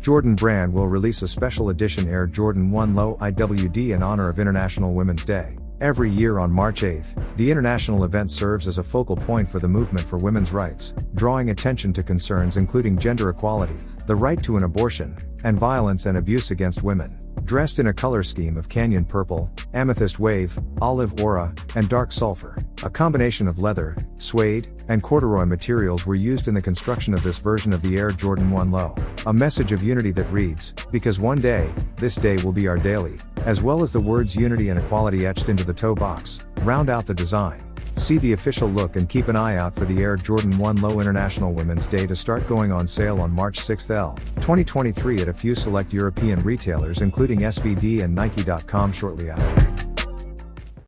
Jordan brand will release a special edition Air Jordan 1 Low IWD in honor of International Women's Day. Every year on March 8, the international event serves as a focal point for the movement for women's rights, drawing attention to concerns including gender equality, the right to an abortion, and violence and abuse against women. Dressed in a color scheme of canyon purple, amethyst wave, olive aura, and dark sulfur, a combination of leather, suede, and corduroy materials were used in the construction of this version of the Air Jordan 1 Low. A message of unity that reads, "Because one day, this day will be our daily," as well as the words unity and equality etched into the toe box, round out the design. See the official look and keep an eye out for the Air Jordan 1 Low International Women's Day to start going on sale on March 6, 2023 at a few select European retailers including SVD and Nike.com shortly after.